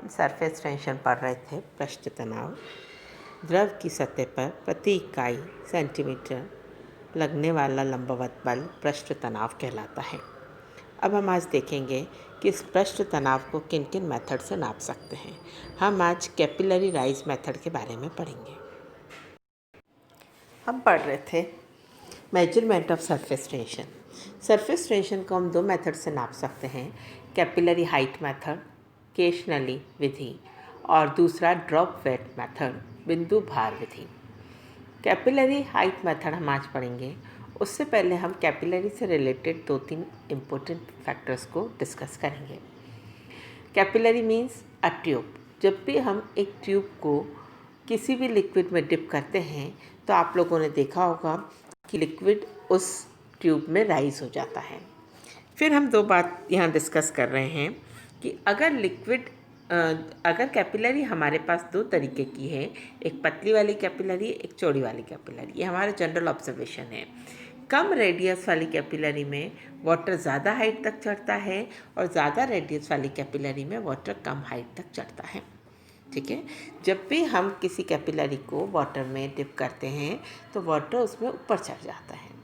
Surface tension पढ़ रहे थे। पृष्ठ तनाव द्रव की सतह पर प्रति इकाई सेंटीमीटर लगने वाला लंबवत बल पृष्ठ तनाव कहलाता है। अब हम आज देखेंगे कि इस पृष्ठ तनाव को किन किन मेथड से नाप सकते हैं। हम आज कैपिलरी राइज मेथड के बारे में पढ़ेंगे। हम पढ़ रहे थे measurement of surface tension. Surface tension को हम दो मेथड से नाप सकते हैं, कैपिलरी हाइट मेथड केशनली विधि और दूसरा ड्रॉप वेट मेथड बिंदु भार विधि। कैपिलरी हाइट मेथड हम आज पढ़ेंगे। उससे पहले हम कैपिलरी से रिलेटेड 2-3 इम्पोर्टेंट फैक्टर्स को डिस्कस करेंगे। Capillary means a tube. जब भी हम एक ट्यूब को किसी भी लिक्विड में डिप करते हैं तो आप लोगों ने देखा होगा कि लिक्विड उस ट्यूब में राइज हो जाता है। फिर हम दो बात यहाँ डिस्कस कर रहे हैं कि अगर कैपिलरी हमारे पास दो तरीके की है, एक पतली वाली कैपिलरी, एक चौड़ी वाली कैपिलरी। ये हमारा जनरल ऑब्जर्वेशन है। कम रेडियस वाली कैपिलरी में वाटर ज़्यादा हाइट तक चढ़ता है और ज़्यादा रेडियस वाली कैपिलरी में वाटर कम हाइट तक चढ़ता है। ठीक है, जब भी हम किसी कैपिलरी को वाटर में डिप करते हैं तो वाटर उसमें ऊपर चढ़ जाता है।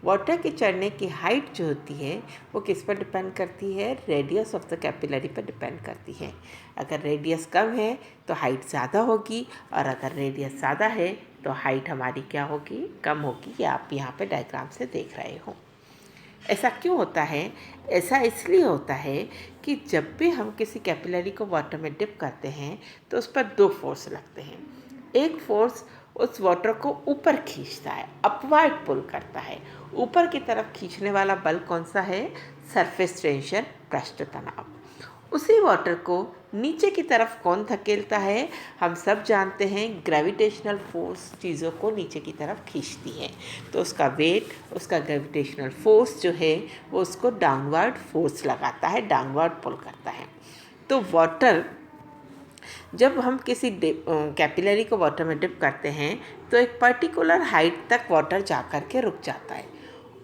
वाटर के चढ़ने की हाइट जो होती है वो किस पर डिपेंड करती है? रेडियस ऑफ द कैपिलरी पर डिपेंड करती है। अगर रेडियस कम है तो हाइट ज़्यादा होगी और अगर रेडियस ज़्यादा है तो हाइट हमारी क्या होगी? कम होगी। ये आप यहाँ पे डायग्राम से देख रहे हो। ऐसा क्यों होता है? ऐसा इसलिए होता है कि जब भी हम किसी कैपिलरी को वाटर में डिप करते हैं तो उस पर दो फोर्स लगते हैं। एक फोर्स उस वाटर को ऊपर खींचता है, अपवर्ड पुल करता है। ऊपर की तरफ खींचने वाला बल कौन सा है? सरफेस टेंशन, पृष्ठ तनाव। उसी वाटर को नीचे की तरफ कौन धकेलता है? हम सब जानते हैं ग्रेविटेशनल फोर्स चीज़ों को नीचे की तरफ खींचती है। तो उसका वेट, उसका ग्रेविटेशनल फोर्स जो है वो उसको डाउनवर्ड फोर्स लगाता है, डाउनवर्ड पुल करता है। तो वाटर, जब हम किसी कैपिलरी को वाटर में डिप करते हैं तो एक पर्टिकुलर हाइट तक वाटर जा कर के रुक जाता है।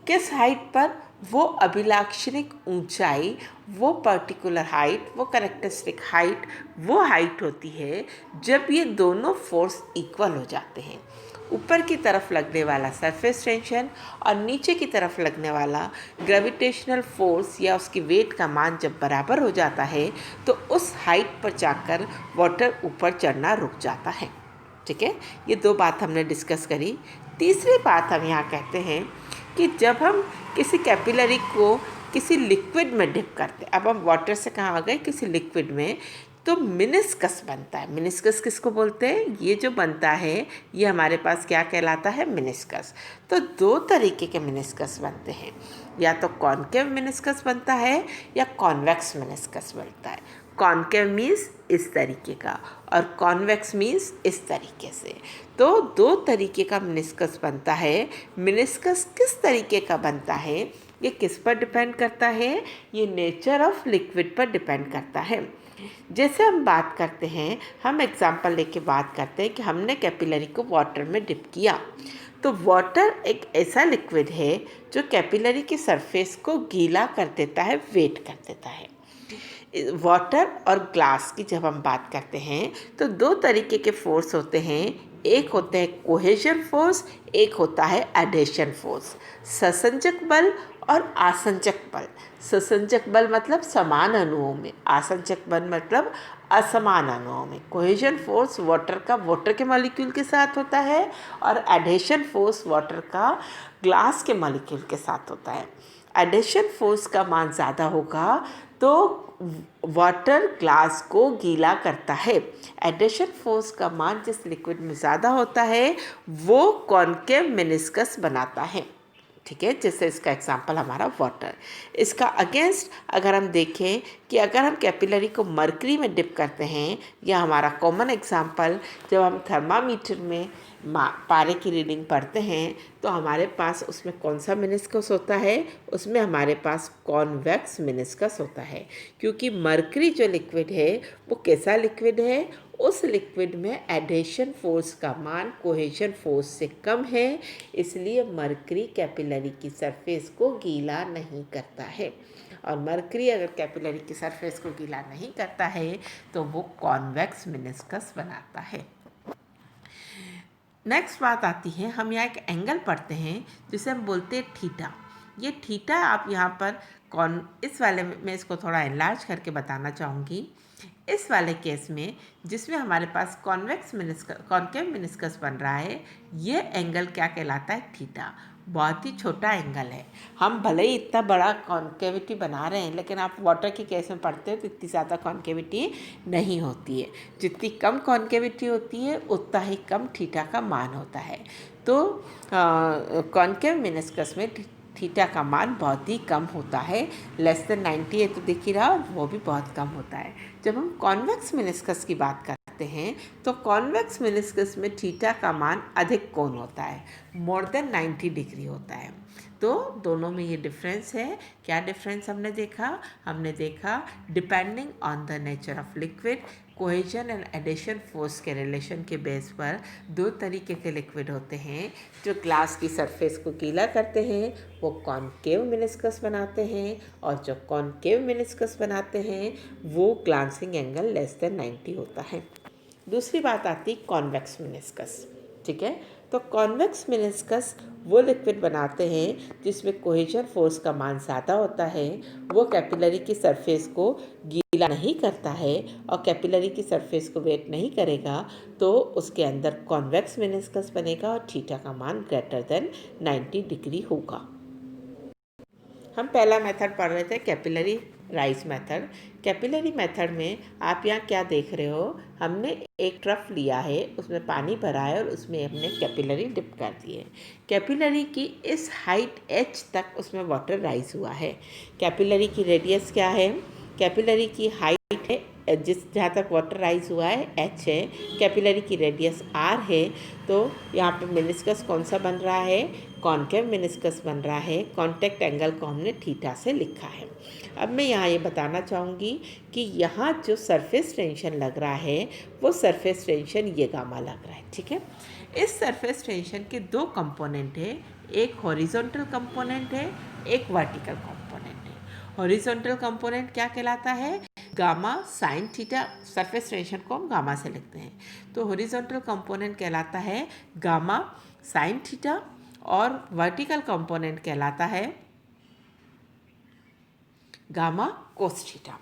किस हाइट पर? वो अभिलाक्षणिक ऊंचाई, वो पर्टिकुलर हाइट, वो कैरेक्टरिस्टिक हाइट, वो हाइट होती है जब ये दोनों फोर्स इक्वल हो जाते हैं। ऊपर की तरफ लगने वाला सरफेस टेंशन और नीचे की तरफ लगने वाला ग्रेविटेशनल फोर्स या उसकी वेट का मान जब बराबर हो जाता है तो उस हाइट पर जाकर वाटर ऊपर चढ़ना रुक जाता है। ठीक है, ये दो बात हमने डिस्कस करी। तीसरी बात हम यहाँ कहते हैं कि जब हम किसी कैपिलरी को किसी लिक्विड में डिप करते, अब हम वाटर से कहाँ आ गए? किसी लिक्विड में, तो मिनिस्कस बनता है। मिनिस्कस किसको बोलते हैं? ये जो बनता है ये हमारे पास क्या कहलाता है? मिनिस्कस। तो दो तरीके के मिनिस्कस बनते हैं, या तो कॉनकेव मिनिस्कस बनता है या कॉन्वेक्स मिनिस्कस बनता है। कॉनकेव मीन्स इस तरीके का और कॉन्वेक्स मीन्स इस तरीके से। तो दो तरीके का मिनिस्कस बनता है। मिनिस्कस किस तरीके का बनता है ये किस पर डिपेंड करता है? ये नेचर ऑफ लिक्विड पर डिपेंड करता है। जैसे हम बात करते हैं, हम एग्जांपल लेके बात करते हैं कि हमने कैपिलरी को वाटर में डिप किया। तो वाटर एक ऐसा लिक्विड है जो कैपिलरी की सरफेस को गीला कर देता है, वेट कर देता है। वाटर और ग्लास की जब हम बात करते हैं तो दो तरीके के फोर्स होते हैं। एक होते हैं कोहेजन फोर्स, एक होता है एडेशन फोर्स। ससंजक बल और आसंजक बल। ससंजक बल मतलब समान अणुओं में, आसंजक बल मतलब असमान अणुओं में। कोहेजन फोर्स वाटर का वाटर के मॉलिक्यूल के साथ होता है और एडेशन फोर्स वाटर का ग्लास के मॉलिक्यूल के साथ होता है। एडेशन फोर्स का मान ज़्यादा होगा तो वाटर ग्लास को गीला करता है। एडेशन फोर्स का मान जिस लिक्विड में ज़्यादा होता है वो कॉनकेव मेनिस्कस बनाता है। ठीक है, जैसे इसका एग्जांपल हमारा वाटर। इसका अगेंस्ट अगर हम देखें कि अगर हम कैपिलरी को मरकरी में डिप करते हैं, या हमारा कॉमन एग्जांपल जब हम थर्मामीटर में पारे की रीडिंग पढ़ते हैं तो हमारे पास उसमें कौन सा मेनिस्कस होता है? उसमें हमारे पास कॉन्वेक्स मेनिस्कस होता है, क्योंकि मरकरी जो लिक्विड है वो कैसा लिक्विड है? उस लिक्विड में एडेशन फोर्स का मान कोहेजन फोर्स से कम है, इसलिए मरकरी कैपिलरी की सरफेस को गीला नहीं करता है। और मरकरी अगर कैपिलरी की सरफेस को गीला नहीं करता है तो वो कॉन्वेक्स मेनिस्कस बनाता है। नेक्स्ट बात आती है, हम यहाँ एक एंगल पढ़ते हैं जिसे हम बोलते हैं थीटा। ये थीटा आप यहाँ पर इस वाले में मैं इसको थोड़ा एनलार्ज करके बताना चाहूँगी। इस वाले केस में जिसमें हमारे पास कॉन्केव मेनिस्कस बन रहा है, ये एंगल क्या कहलाता है? थीटा। बहुत ही छोटा एंगल है। हम भले ही इतना बड़ा कॉन्केविटी बना रहे हैं, लेकिन आप वाटर के केस में पढ़ते हो तो इतनी ज़्यादा कॉन्केविटी नहीं होती है। जितनी कम कॉन्केविटी होती है उतना ही कम थीटा का मान होता है। तो कॉन्केव मेनिस्कस में थीटा का मान बहुत ही कम होता है, लेस देन 90 है तो दिख ही रहा, वो भी बहुत कम होता है। जब हम कॉन्वेक्स मेनिस्कस की बात करते हैं तो कॉन्वेक्स मेनिस्कस में थीटा का मान अधिक कोण होता है, मोर देन 90 डिग्री होता है। तो दोनों में ये डिफरेंस है। क्या डिफरेंस हमने देखा depending on the nature of liquid, cohesion and adhesion force के रिलेशन के बेस पर दो तरीके के लिक्विड होते हैं। जो ग्लास की सरफेस को गीला करते हैं वो कॉनकेव मेनिस्कस बनाते हैं, और जो कॉनकेव मेनिस्कस बनाते हैं वो ग्लांसिंग एंगल लेस देन 90 होता है। दूसरी बात आती कॉन्वेक्स मेनिस्कस। ठीक है, तो कॉन्वेक्स मेनिस्कस वो लिक्विड बनाते हैं जिसमें कोहेजन फोर्स का मान ज़्यादा होता है, वो कैपिलरी की सरफेस को गीला नहीं करता है और कैपिलरी की सरफेस को वेट नहीं करेगा, तो उसके अंदर कॉन्वेक्स मेनिस्कस बनेगा और थीटा का मान ग्रेटर देन 90 डिग्री होगा। हम पहला मेथड पढ़ रहे थे capillary rise method. Capillary method में आप यहाँ क्या देख रहे हो, हमने एक ट्रफ लिया है, उसमें पानी भरा है और उसमें हमने कैपिलरी डिप कर दी है। कैपिलरी की इस हाइट h तक उसमें वाटर राइज हुआ है। कैपिलरी की रेडियस क्या है? कैपिलरी की हाइट है जहाँ तक वाटर राइज हुआ है h है, कैपिलरी की रेडियस r है। तो यहाँ पे मेनिस्कस कौन सा बन रहा है? कॉनकेव मेनिस्कस बन रहा है। कॉन्टैक्ट एंगल को हमने थीटा से लिखा है। अब मैं यहाँ ये बताना चाहूँगी कि यहाँ जो सरफेस टेंशन लग रहा है वो सरफेस टेंशन ये गामा लग रहा है। ठीक है, इस सरफेस टेंशन के दो कंपोनेंट है, एक हॉरिजॉन्टल कंपोनेंट है, एक वर्टिकल कंपोनेंट है। हॉरिजॉन्टल कंपोनेंट क्या कहलाता है? Gamma sine theta. Surface tension को हम गामा से लिखते हैं, तो हॉरिजॉन्टल कंपोनेंट कहलाता है गामा साइन थीटा और वर्टिकल कंपोनेंट कहलाता है गामा कोस थीटा।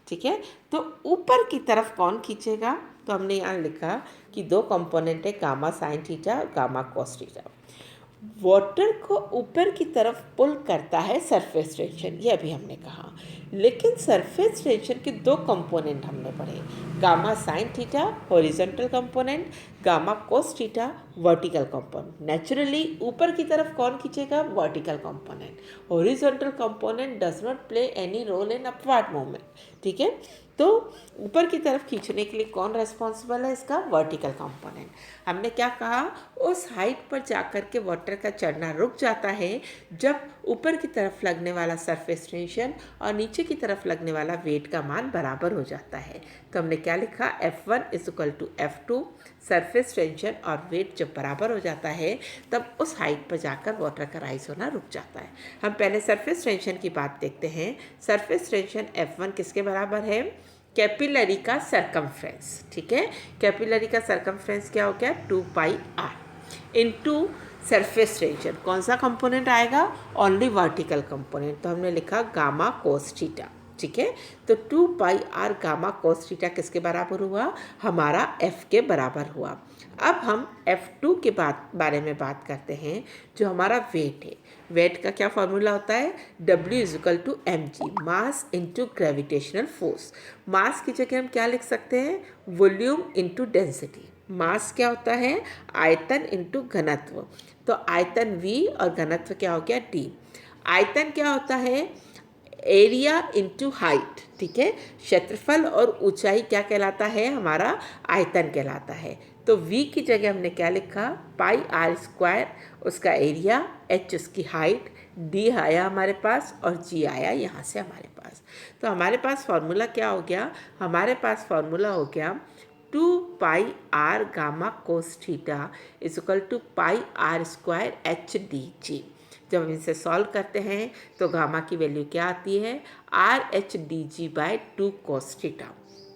ठीक है, तो ऊपर की तरफ कौन खींचेगा? तो हमने यहाँ लिखा कि दो कंपोनेंट है, गामा साइन थीटा और गामा कोस थीटा। वाटर को ऊपर की तरफ पुल करता है सरफेस टेंशन, ये अभी हमने कहा। लेकिन सरफेस टेंशन के दो कंपोनेंट हमने पढ़े, gamma sine theta horizontal component, gamma cos theta vertical component. Naturally ऊपर की तरफ कौन खींचेगा? Vertical component. Horizontal component does not play any role in upward movement. ठीक है, तो ऊपर की तरफ खींचने के लिए कौन रेस्पॉन्सिबल है? इसका वर्टिकल कंपोनेंट। हमने क्या कहा? उस हाइट पर जाकर के वाटर का चढ़ना रुक जाता है जब ऊपर की तरफ लगने वाला सरफेस टेंशन और नीचे की तरफ लगने वाला वेट का मान बराबर हो जाता है। तो हमने क्या लिखा? F1 = F2। सरफेस टेंशन और वेट जब बराबर हो जाता है तब उस हाइट पर जाकर वाटर का राइज होना रुक जाता है। हम पहले सरफेस टेंशन की बात देखते हैं। सरफेस टेंशन F1 किसके बराबर है? कैपिलरी का सरकमफ्रेंस। ठीक है, कैपिलरी का सरकमफ्रेंस क्या हो गया? 2πr into surface tension. कौन सा कंपोनेंट आएगा? Only vertical component. तो हमने लिखा गामा कोस थीटा। ठीक है, तो 2πr गामा कोस थीटा किसके बराबर हुआ? हमारा F के बराबर हुआ। अब हम F2 के बारे में बात करते हैं, जो हमारा वेट है। वेट का क्या फॉर्मूला होता है? W = mg, mass into gravitational force. Mass की जगह हम क्या लिख सकते हैं? Volume into density. मास क्या होता है? आयतन इंटू घनत्व। तो आयतन V और घनत्व क्या हो गया? D। आयतन क्या होता है? Area into height. ठीक है, क्षेत्रफल और ऊंचाई क्या कहलाता है? हमारा आयतन कहलाता है। तो V की जगह हमने क्या लिखा? πr², उसका एरिया, h उसकी हाइट, D आया हमारे पास और G आया यहाँ से हमारे पास। तो हमारे पास फॉर्मूला क्या हो गया? हमारे पास फॉर्मूला हो गया 2πr gamma cos theta = πr² HdG। जब हम इसे सॉल्व करते हैं तो गामा की वैल्यू क्या आती है, RH/2 cos थीटा।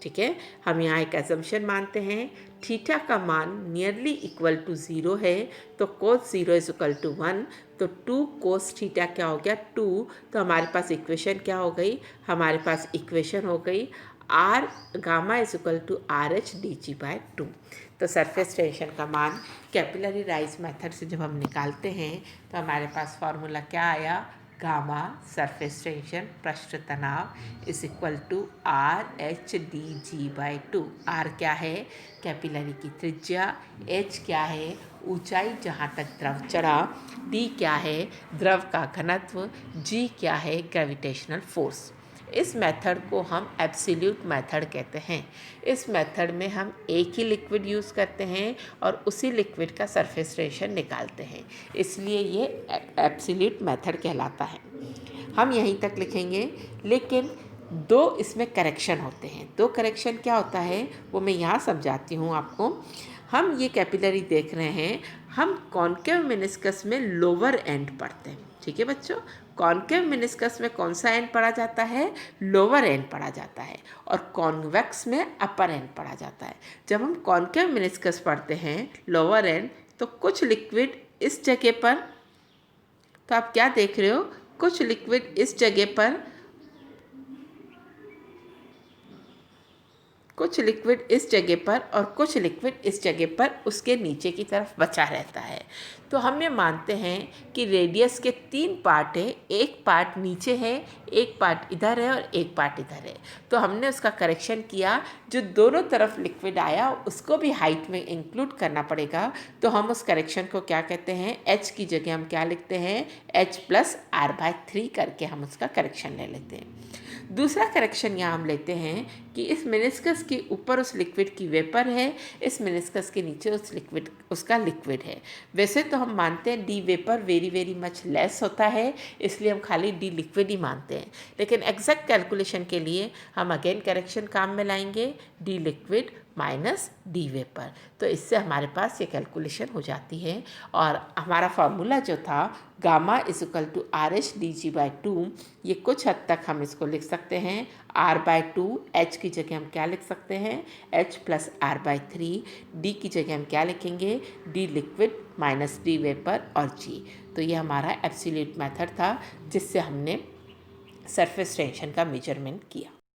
ठीक है, हम यहाँ एक एजम्पशन मानते हैं, थीटा का मान नियरली इक्वल टू 0 है, तो cos 0 इज इक्वल टू 1, तो 2 cos थीटा क्या हो गया 2, तो हमारे पास इक्वेशन क्या हो गई, हमारे पास इक्वेशन हो गई R gamma is equal to RH/2। तो सरफेस टेंशन का मान कैपिलरी राइज मेथड से जब हम निकालते हैं तो हमारे पास फॉर्मूला क्या आया, गामा सरफेस टेंशन पृष्ठ तनाव is equal to RH/2। Are क्या है, कैपिलरी की त्रिज्या, एच क्या है, ऊंचाई जहाँ तक द्रव चढ़ा, डी क्या है, द्रव का घनत्व, जी क्या है, ग्रेविटेशनल फोर्स। इस मेथड को हम एब्सोल्यूट मेथड कहते हैं। इस मेथड में हम एक ही लिक्विड यूज़ करते हैं और उसी लिक्विड का सरफेस टेंशन निकालते हैं, इसलिए ये एब्सोल्यूट मेथड कहलाता है। हम यहीं तक लिखेंगे, लेकिन दो इसमें करेक्शन होते हैं। दो करेक्शन क्या होता है वो मैं यहाँ समझाती हूँ आपको। हम ये कैपिलरी देख रहे हैं, हम कॉन्केव मेनिस्कस में लोअर एंड पढ़ते हैं। ठीक है बच्चों, कॉन्केव मेनिस्कस में कौन सा एंड पढ़ा जाता है, लोअर एंड पढ़ा जाता है, और कॉन्वेक्स में अपर एंड पढ़ा जाता है। जब हम कॉन्केव मेनिस्कस पढ़ते हैं लोअर एंड, तो कुछ लिक्विड इस जगह पर, तो आप क्या देख रहे हो, कुछ लिक्विड इस जगह पर, कुछ लिक्विड इस जगह पर और कुछ लिक्विड इस जगह पर उसके नीचे की तरफ बचा रहता है। तो हम ये मानते हैं कि रेडियस के 3 पार्ट है, एक पार्ट नीचे है, एक पार्ट इधर है और एक पार्ट इधर है। तो हमने उसका करेक्शन किया, जो दोनों तरफ लिक्विड आया उसको भी हाइट में इंक्लूड करना पड़ेगा। तो हम उस करेक्शन को क्या कहते हैं, h की जगह हम क्या लिखते हैं, H+R/3 करके हम उसका करेक्शन ले लेते हैं। दूसरा करेक्शन यहाँ हम लेते हैं कि इस मेनिस्कस के ऊपर उस लिक्विड की वेपर है, इस मेनिस्कस के नीचे उस लिक्विड उसका लिक्विड है। वैसे तो हम मानते हैं D vapour very very much less होता है, इसलिए हम खाली डी लिक्विड ही मानते हैं, लेकिन एग्जैक्ट कैलकुलेशन के लिए हम अगेन करेक्शन काम में लाएंगे, D liquid minus D vapour. तो इससे हमारे पास ये कैलकुलेशन हो जाती है, और हमारा फार्मूला जो था gamma is equal to RH/2, ये कुछ हद तक हम इसको लिख सकते हैं R/2, H की जगह हम क्या लिख सकते हैं, H+R/3, D की जगह हम क्या लिखेंगे, D liquid minus D vapour और G। तो ये हमारा एब्सोल्यूट मेथड था जिससे हमने सरफेस टेंशन का मेजरमेंट किया।